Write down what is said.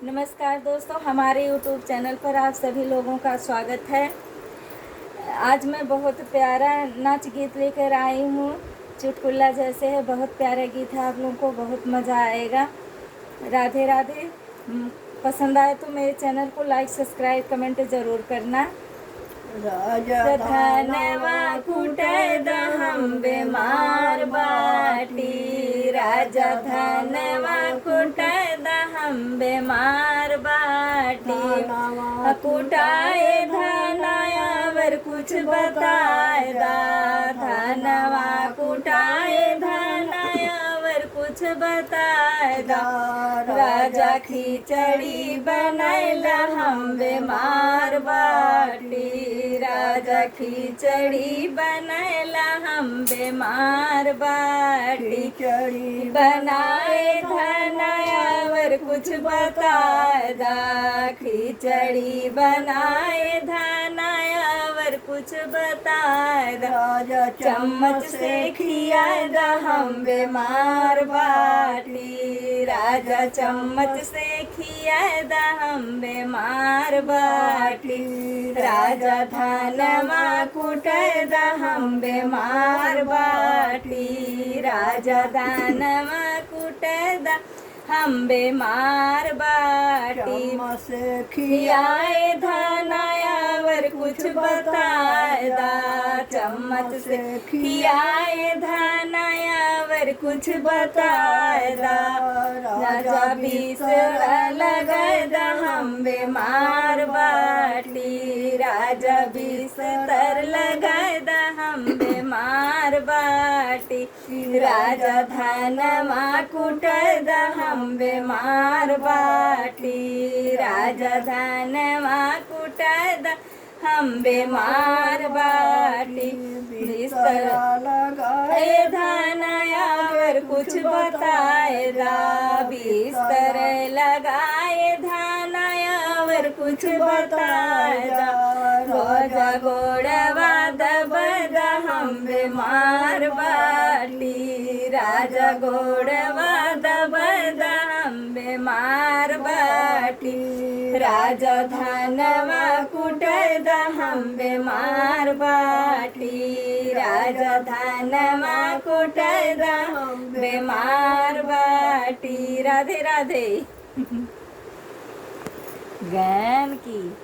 नमस्कार दोस्तों, हमारे YouTube चैनल पर आप सभी लोगों का स्वागत है। आज मैं बहुत प्यारा नाच गीत लेकर आई हूँ। चुटकुला जैसे है, बहुत प्यारा गीत है। आप लोगों को बहुत मज़ा आएगा। राधे राधे। पसंद आए तो मेरे चैनल को लाइक, सब्सक्राइब, कमेंट ज़रूर करना। धनवा कुटद हम बेमार बाटी, राजा धनवा कुटद हम बेमार बाटी। कुटाए धनायावर कुछ बताए दा, धनवा कुटाए धनायावर कुछ बताए दा। राजा खिचड़ी बनैला हम बेमार बाटी, राजा खिचड़ी बनैला हम बेमार बाटी। बनाए धनायावर कुछ बताए दा, खिचड़ी बनाए धनायावर कुछ बताए दा। चम्मच से खियाए दा हम बेमार बाटी, राजा चम्मच से खियाए दा हम बेमार बाटी। राजा धनवा कुटाए दा हम बेमार बाटी, राजा धनवा कुटाए दा हम बेमार बाटी। से खियाए धनायावर कुछ बताए दा, चम्मच से खियाए धनायावर कुछ बताए दा। राजा बीस लगाए दा हम बेमार बाटी, राजा बिस्तर लगाए दा हम बेमार बाटी। राजा धनवा कुटाए दा हम बेमार बाटी, राजा धनवा कुटाए दा हम बेमार बाटी। बिस्तर लगाए धनायावर कुछ बताए दा, बिस्तर लगाए धनायावर कुछ बताए दा। गोजा गोड़वा दबदा हम बेमार बाटी, राजा गोड़वा दबदा हम बेमार बाटी। राजा धनवा कुटाए दा हम बेमार बाटी, राजा धनवा कुटाए दा हम बेमार बाटी। राधे राधे। ज्ञान की